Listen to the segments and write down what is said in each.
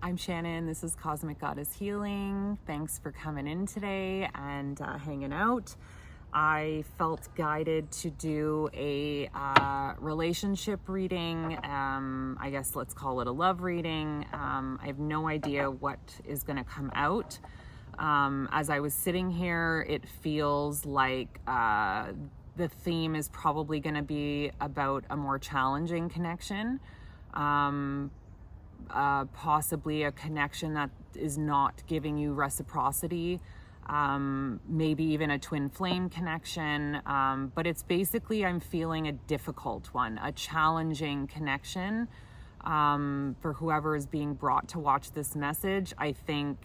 I'm Shannon. This is Cosmic Goddess Healing. Thanks for coming in today and hanging out. I felt guided to do a relationship reading. I guess let's call it a love reading. I have no idea what is going to come out. As I was sitting here, it feels like the theme is probably going to be about a more challenging connection. Possibly a connection that is not giving you reciprocity, maybe even a twin flame connection, but it's basically, I'm feeling a difficult one, a challenging connection. For whoever is being brought to watch this message, I think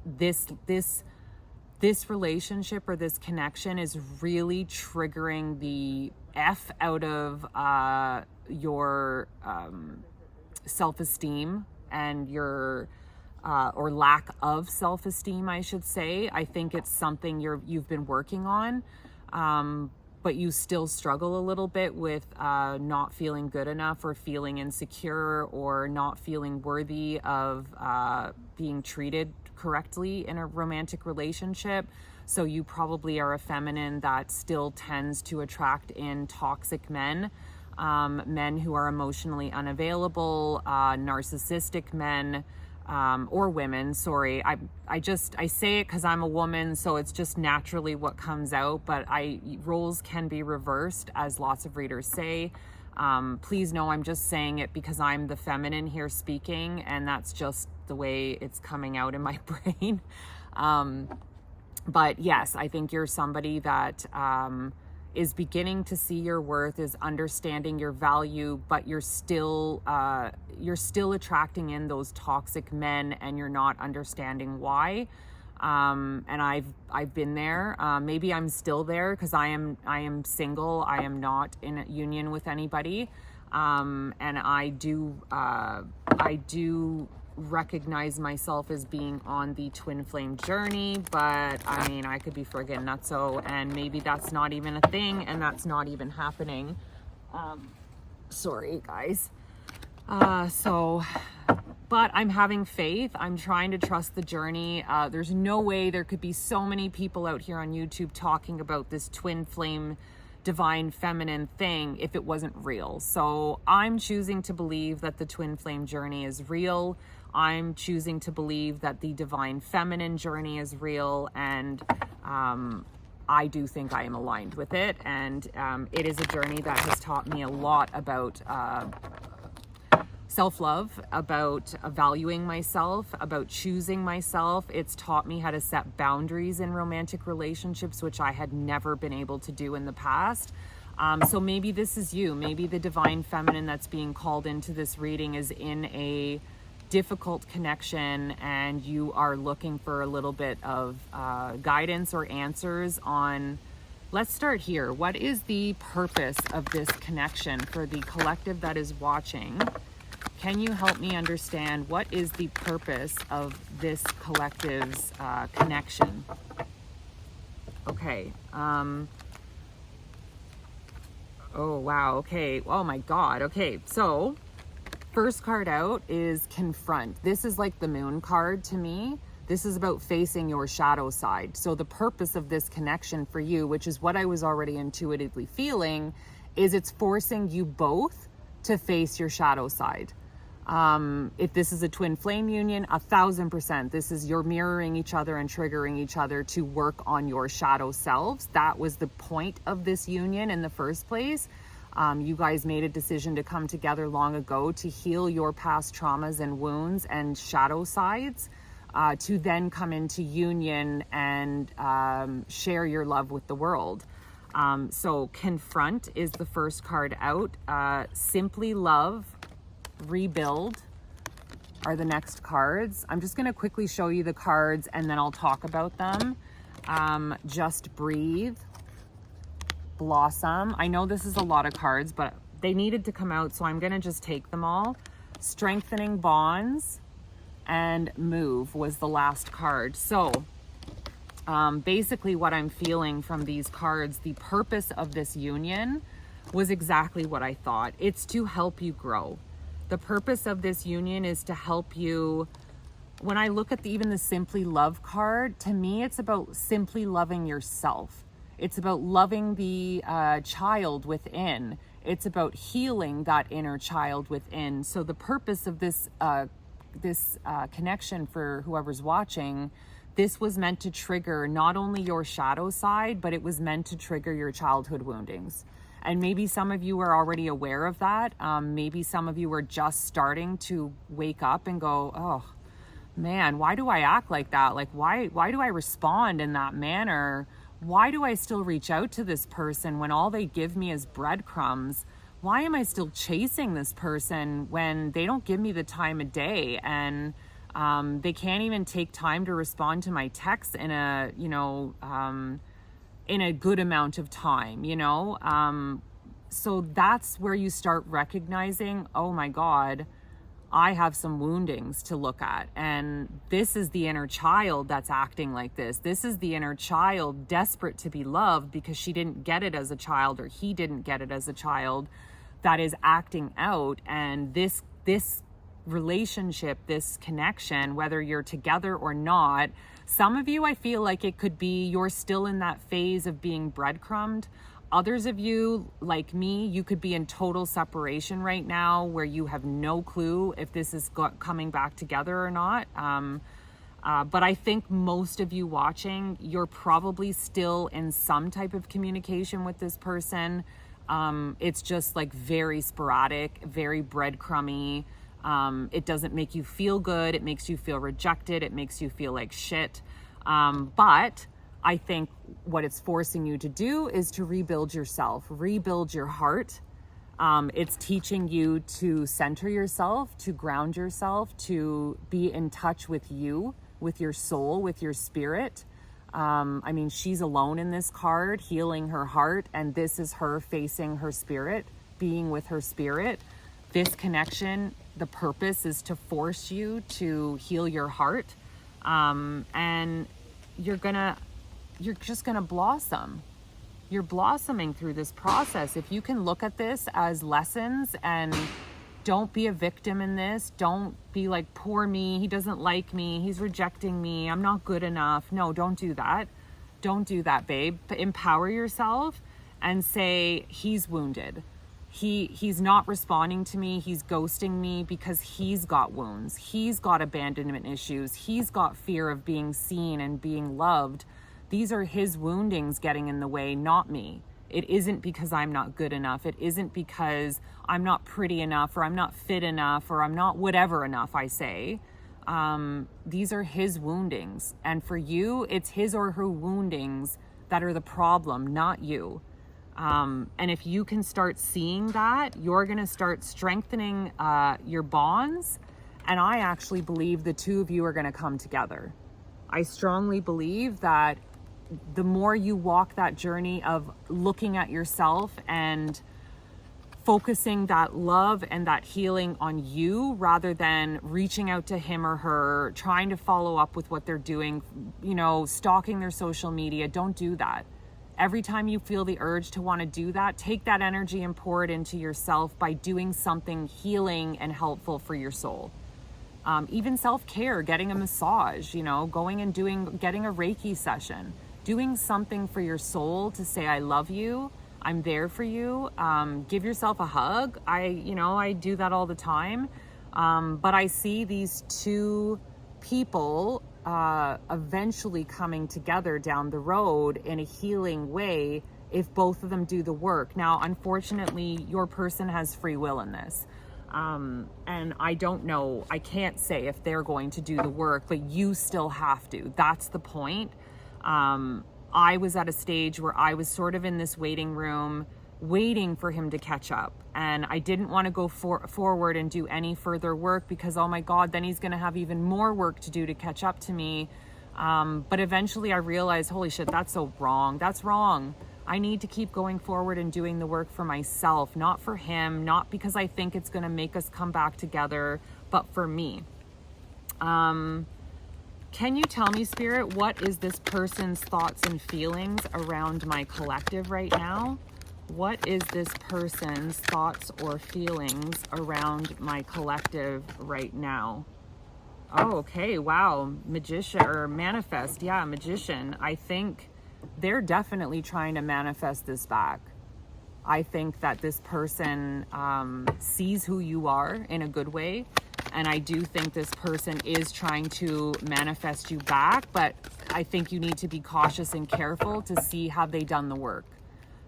this relationship or this connection is really triggering the F out of your self-esteem and your or lack of self-esteem, I should say. I think it's something you've been working on, but you still struggle a little bit with not feeling good enough or feeling insecure or not feeling worthy of being treated correctly in a romantic relationship. So you probably are a feminine that still tends to attract in toxic men. Men who are emotionally unavailable, narcissistic men, or women, sorry. I say it because I'm a woman, so it's just naturally what comes out, but roles can be reversed, as lots of readers say. Please know I'm just saying it because I'm the feminine here speaking, and that's just the way it's coming out in my brain. But yes, I think you're somebody that is beginning to see your worth, is understanding your value, but you're still attracting in those toxic men, and you're not understanding why. And I've been there. Maybe I'm still there because I am single. I am not in a union with anybody, and I do recognize myself as being on the twin flame journey, but I mean, I could be friggin' nutso, and maybe that's not even a thing, and that's not even happening. Sorry guys. But I'm having faith. I'm trying to trust the journey. There's no way there could be so many people out here on YouTube talking about this twin flame divine feminine thing if it wasn't real. So I'm choosing to believe that the twin flame journey is real. I'm choosing to believe that the divine feminine journey is real, and I do think I am aligned with it, and it is a journey that has taught me a lot about self-love, about valuing myself, about choosing myself. It's taught me how to set boundaries in romantic relationships, which I had never been able to do in the past. So maybe this is you. Maybe the divine feminine that's being called into this reading is in a difficult connection, and you are looking for a little bit of guidance or answers on, let's start here. What is the purpose of this connection for the collective that is watching? Can you help me understand what is the purpose of this collective's connection? Okay. Oh, wow. Okay. Oh, my God. Okay. So first card out is confront. This is like the moon card to me. This is about facing your shadow side. So the purpose of this connection for you, which is what I was already intuitively feeling, is it's forcing you both to face your shadow side. If this is a twin flame union, 1000%, this is you're mirroring each other and triggering each other to work on your shadow selves. That was the point of this union in the first place. You guys made a decision to come together long ago to heal your past traumas and wounds and shadow sides, to then come into union and share your love with the world. So confront is the first card out. Simply love, rebuild are the next cards. I'm just going to quickly show you the cards and then I'll talk about them. Just breathe, blossom. I know this is a lot of cards, but they needed to come out, so I'm going to just take them all. Strengthening bonds and move was the last card. So basically what I'm feeling from these cards, the purpose of this union was exactly what I thought. It's to help you grow. The purpose of this union is to help you when I look at even the Simply Love card, to me, it's about simply loving yourself. It's about loving the child within. It's about healing that inner child within. So the purpose of this connection, for whoever's watching, this was meant to trigger not only your shadow side, but it was meant to trigger your childhood woundings. And maybe some of you are already aware of that. Maybe some of you are just starting to wake up and go, oh man, why do I act like that? Like, why do I respond in that manner? Why do I still reach out to this person when all they give me is breadcrumbs? Why am I still chasing this person when they don't give me the time of day, and they can't even take time to respond to my texts in a, in a good amount of time, So that's where you start recognizing, oh my God, I have some woundings to look at. And this is the inner child that's acting like this. This is the inner child desperate to be loved because she didn't get it as a child, or he didn't get it as a child, that is acting out. And this relationship, this connection, whether you're together or not, some of you, I feel like it could be you're still in that phase of being breadcrumbed. Others of you, like me, you could be in total separation right now where you have no clue if this is coming back together or not. But I think most of you watching, you're probably still in some type of communication with this person. It's just like very sporadic, very breadcrumby. It doesn't make you feel good. It makes you feel rejected. It makes you feel like shit. But I think what it's forcing you to do is to rebuild yourself, rebuild your heart. It's teaching you to center yourself, to ground yourself, to be in touch with you, with your soul, with your spirit. I mean, she's alone in this card, healing her heart, and this is her facing her spirit, being with her spirit. This connection, the purpose is to force you to heal your heart, and you're just gonna blossom. You're blossoming through this process. If you can look at this as lessons, and don't be a victim in this. Don't be like, poor me, he doesn't like me, he's rejecting me, I'm not good enough. No, don't do that. Don't do that, babe. Empower yourself and say, he's wounded. He's not responding to me. He's ghosting me because he's got wounds. He's got abandonment issues. He's got fear of being seen and being loved. These are his woundings getting in the way, not me. It isn't because I'm not good enough. It isn't because I'm not pretty enough, or I'm not fit enough, or I'm not whatever enough, I say. These are his woundings. And for you, it's his or her woundings that are the problem, not you. And if you can start seeing that, you're going to start strengthening your bonds. And I actually believe the two of you are going to come together. I strongly believe that the more you walk that journey of looking at yourself and focusing that love and that healing on you, rather than reaching out to him or her, trying to follow up with what they're doing, stalking their social media, don't do that. Every time you feel the urge to want to do that, take that energy and pour it into yourself by doing something healing and helpful for your soul. Even self-care, getting a massage, going and getting a Reiki session, doing something for your soul to say, I love you, I'm there for you. Give yourself a hug. I do that all the time. But I see these two people eventually coming together down the road in a healing way if both of them do the work. Now, unfortunately, your person has free will in this. And I don't know, I can't say if they're going to do the work, but you still have to. That's the point. I was at a stage where I was sort of in this waiting room, waiting for him to catch up. And I didn't want to go forward and do any further work because, oh my God, then he's going to have even more work to do to catch up to me. But eventually I realized, holy shit, that's so wrong. That's wrong. I need to keep going forward and doing the work for myself, not for him, not because I think it's going to make us come back together, but for me. Can you tell me, Spirit, what is this person's thoughts and feelings around my collective right now? What is this person's thoughts or feelings around my collective right now? Oh, okay. Wow. Magician or manifest. Yeah, magician. I think they're definitely trying to manifest this back. I think that this person sees who you are in a good way. And I do think this person is trying to manifest you back. But I think you need to be cautious and careful to see, have they done the work?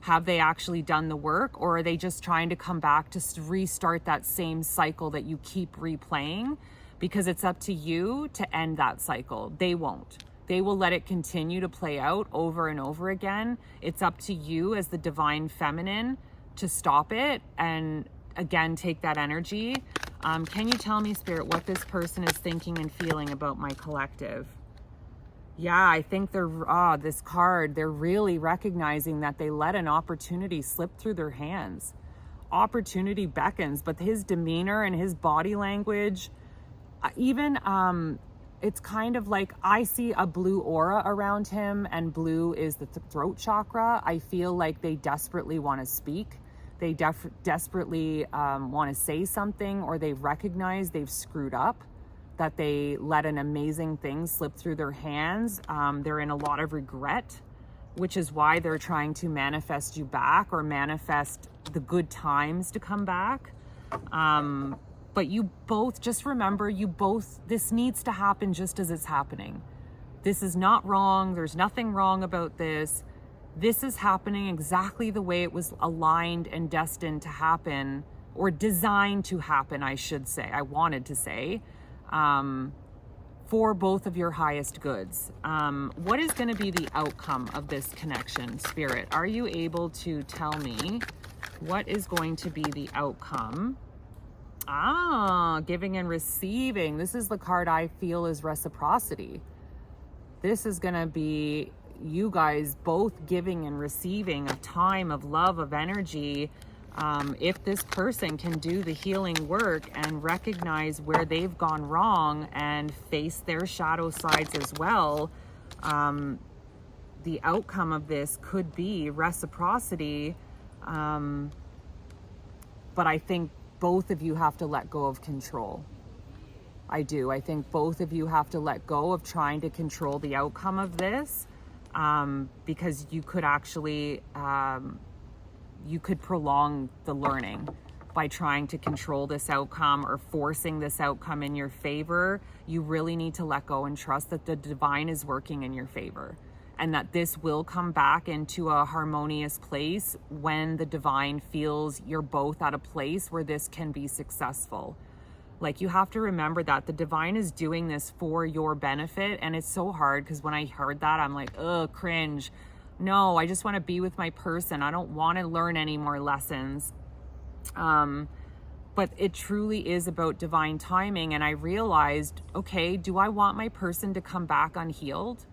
Have they actually done the work? Or are they just trying to come back to restart that same cycle that you keep replaying? Because it's up to you to end that cycle. They won't. They will let it continue to play out over and over again. It's up to you as the divine feminine to stop it and again take that energy. Can you tell me, Spirit, what this person is thinking and feeling about my collective? Yeah, I think they're, this card, they're really recognizing that they let an opportunity slip through their hands. Opportunity beckons, but his demeanor and his body language, even it's kind of like I see a blue aura around him, and blue is the throat chakra. I feel like they desperately want to speak. They desperately want to say something, or they recognize they've screwed up, that they let an amazing thing slip through their hands. They're in a lot of regret, which is why they're trying to manifest you back or manifest the good times to come back. But you both, just remember, this needs to happen just as it's happening. This is not wrong. There's nothing wrong about this. This is happening exactly the way it was aligned and destined to happen, or designed to happen, I should say. I wanted to say, for both of your highest goods. What is going to be the outcome of this connection, Spirit? Are you able to tell me what is going to be the outcome? Giving and receiving. This is the card I feel is reciprocity. This is going to be you guys both giving and receiving of time, of love, of energy. If this person can do the healing work and recognize where they've gone wrong and face their shadow sides as well, the outcome of this could be reciprocity. But I think both of you have to let go of control. I do. I think both of you have to let go of trying to control the outcome of this, because you could actually, you could prolong the learning by trying to control this outcome or forcing this outcome in your favor. You really need to let go and trust that the divine is working in your favor, and that this will come back into a harmonious place when the divine feels you're both at a place where this can be successful. Like, you have to remember that the divine is doing this for your benefit. And it's so hard, because when I heard that, I'm like, ugh, cringe. No, I just want to be with my person. I don't want to learn any more lessons. But it truly is about divine timing. And I realized, okay, do I want my person to come back unhealed?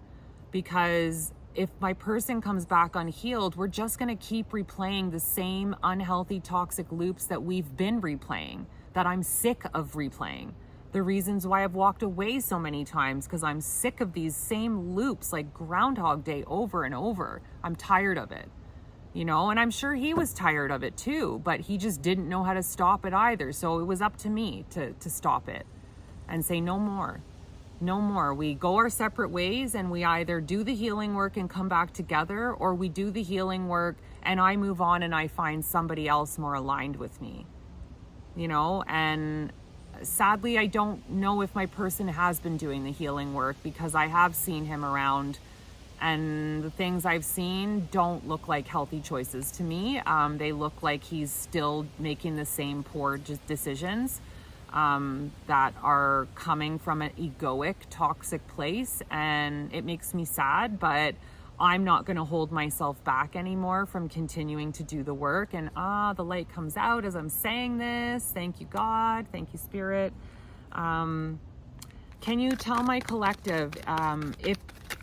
Because if my person comes back unhealed, we're just going to keep replaying the same unhealthy, toxic loops that we've been replaying, that I'm sick of replaying. The reasons why I've walked away so many times, because I'm sick of these same loops, like Groundhog Day, over and over. I'm tired of it, and I'm sure he was tired of it too, but he just didn't know how to stop it either. So it was up to me to stop it and say, no more. No more. We go our separate ways, and we either do the healing work and come back together, or we do the healing work and I move on and I find somebody else more aligned with me, and sadly, I don't know if my person has been doing the healing work, because I have seen him around, and the things I've seen don't look like healthy choices to me. They look like he's still making the same poor decisions that are coming from an egoic, toxic place, and it makes me sad, but I'm not going to hold myself back anymore from continuing to do the work. And the light comes out as I'm saying this. Thank you, God. Thank you, Spirit. Can you tell my collective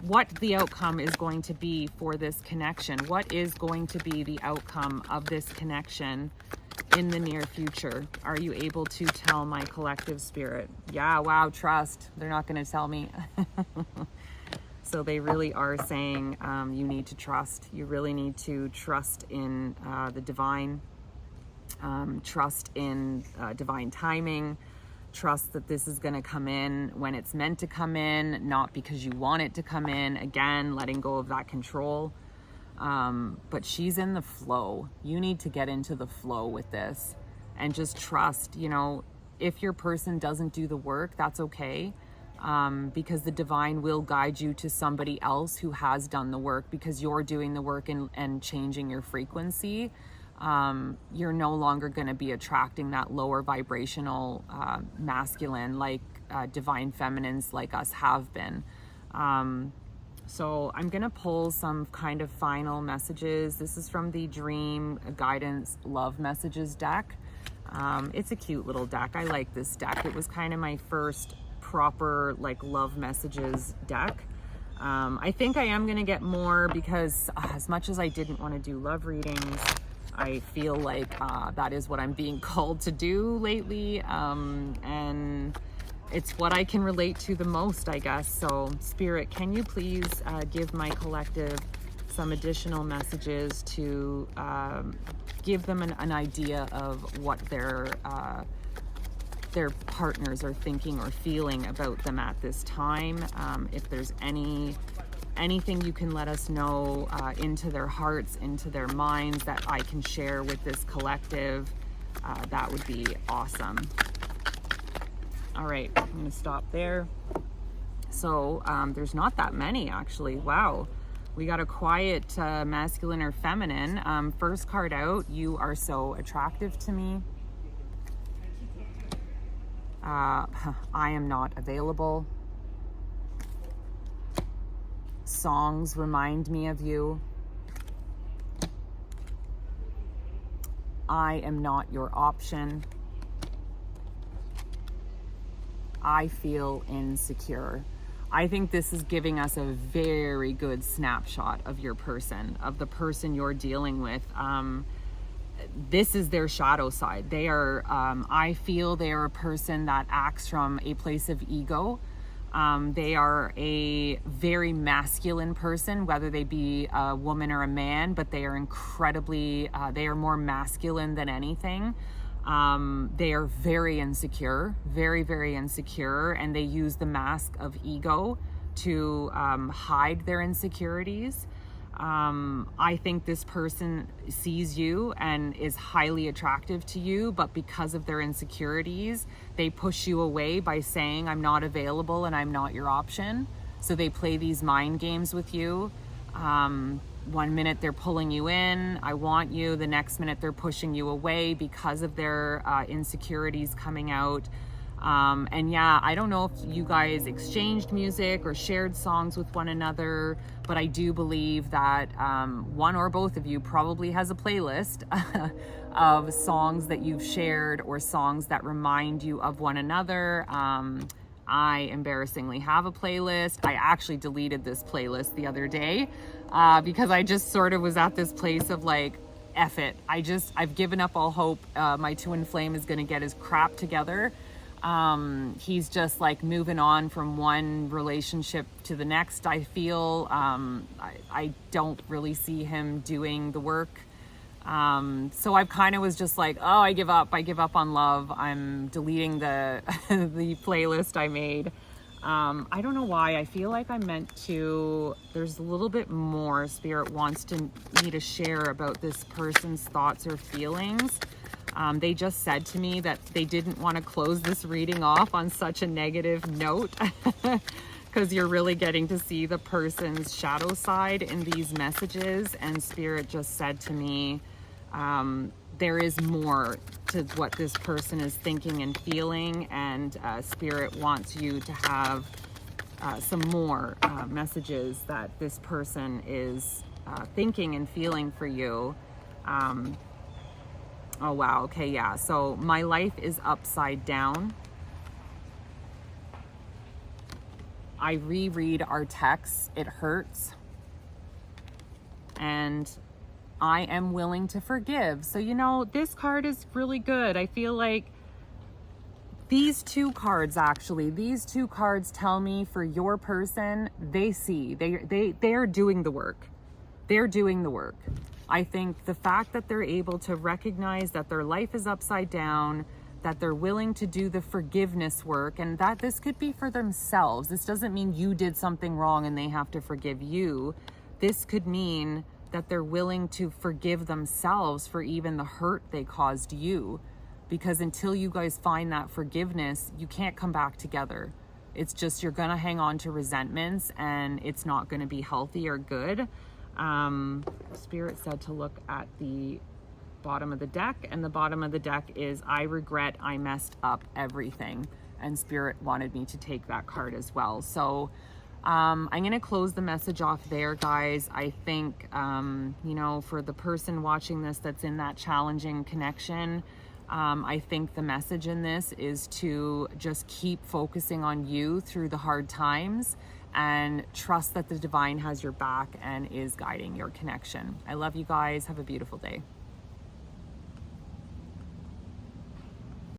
what the outcome is going to be for this connection? What is going to be the outcome of this connection in the near future? Are you able to tell my collective, Spirit? Yeah, wow, trust. They're not going to tell me. So they really are saying you need to trust. You really need to trust in the divine, trust in divine timing, Trust that this is going to come in when it's meant to come in, not because you want it to come in. Again, letting go of that control. But she's in the flow. You need to get into the flow with this and just trust, you know, if your person doesn't do the work, that's okay. Because the divine will guide you to somebody else who has done the work, because you're doing the work and changing your frequency. You're no longer going to be attracting that lower vibrational masculine like divine feminines like us have been. So I'm going to pull some kind of final messages. This is from the Dream Guidance Love Messages deck. It's a cute little deck. I like this deck. It was kind of my first proper like love messages deck. I think I am going to get more, because as much as I didn't want to do love readings, I feel like that is what I'm being called to do lately. And it's what I can relate to the most, I guess. So Spirit, can you please give my collective some additional messages to give them an idea of what their partners are thinking or feeling about them at this time. If there's anything you can let us know into their hearts, into their minds, that I can share with this collective, that would be awesome. All right, I'm gonna stop there. So there's not that many actually. Wow. We got a quiet masculine or feminine. First card out, you are so attractive to me. I am not available. Songs remind me of you. I am not your option. I feel insecure. I think this is giving us a very good snapshot of your person, of the person you're dealing with. This is their shadow side. They are, I feel they are a person that acts from a place of ego. They are a very masculine person, whether they be a woman or a man, but they are incredibly, they are more masculine than anything. They are very insecure, very, very insecure, and they use the mask of ego to hide their insecurities. I think this person sees you and is highly attractive to you, but because of their insecurities, they push you away by saying, I'm not available and I'm not your option. So they play these mind games with you. 1 minute they're pulling you in, I want you. The next minute they're pushing you away because of their insecurities coming out. And yeah, I don't know if you guys exchanged music or shared songs with one another, but I do believe that one or both of you probably has a playlist of songs that you've shared or songs that remind you of one another. I embarrassingly have a playlist. I actually deleted this playlist the other day because I just sort of was at this place of like, F it. I've given up all hope. My twin flame is going to get his crap together. He's just like moving on from one relationship to the next. I feel I don't really see him doing the work. So I kind of was just like, oh, I give up on love. I'm deleting the the playlist I made. I don't know why. I feel like I'm meant to, there's a little bit more Spirit wants me to share about this person's thoughts or feelings. They just said to me that they didn't want to close this reading off on such a negative note because you're really getting to see the person's shadow side in these messages. And Spirit just said to me, there is more to what this person is thinking and feeling, and Spirit wants you to have some more messages that this person is thinking and feeling for you. Oh, wow. Okay, yeah. So my life is upside down. I reread our texts. It hurts. And I am willing to forgive. So, you know, this card is really good. I feel like these two cards tell me for your person, they see, they're doing the work. They're doing the work. I think the fact that they're able to recognize that their life is upside down, that they're willing to do the forgiveness work, and that this could be for themselves. This doesn't mean you did something wrong and they have to forgive you. This could mean that they're willing to forgive themselves for even the hurt they caused you. Because until you guys find that forgiveness, you can't come back together. It's just, you're gonna hang on to resentments and it's not gonna be healthy or good. Spirit said to look at the bottom of the deck, and the bottom of the deck is I regret I messed up everything, and Spirit wanted me to take that card as well. So I'm going to close the message off there, guys. I think you know, for the person watching this that's in that challenging connection, I think the message in this is to just keep focusing on you through the hard times and trust that the divine has your back and is guiding your connection. I love you guys. Have a beautiful day.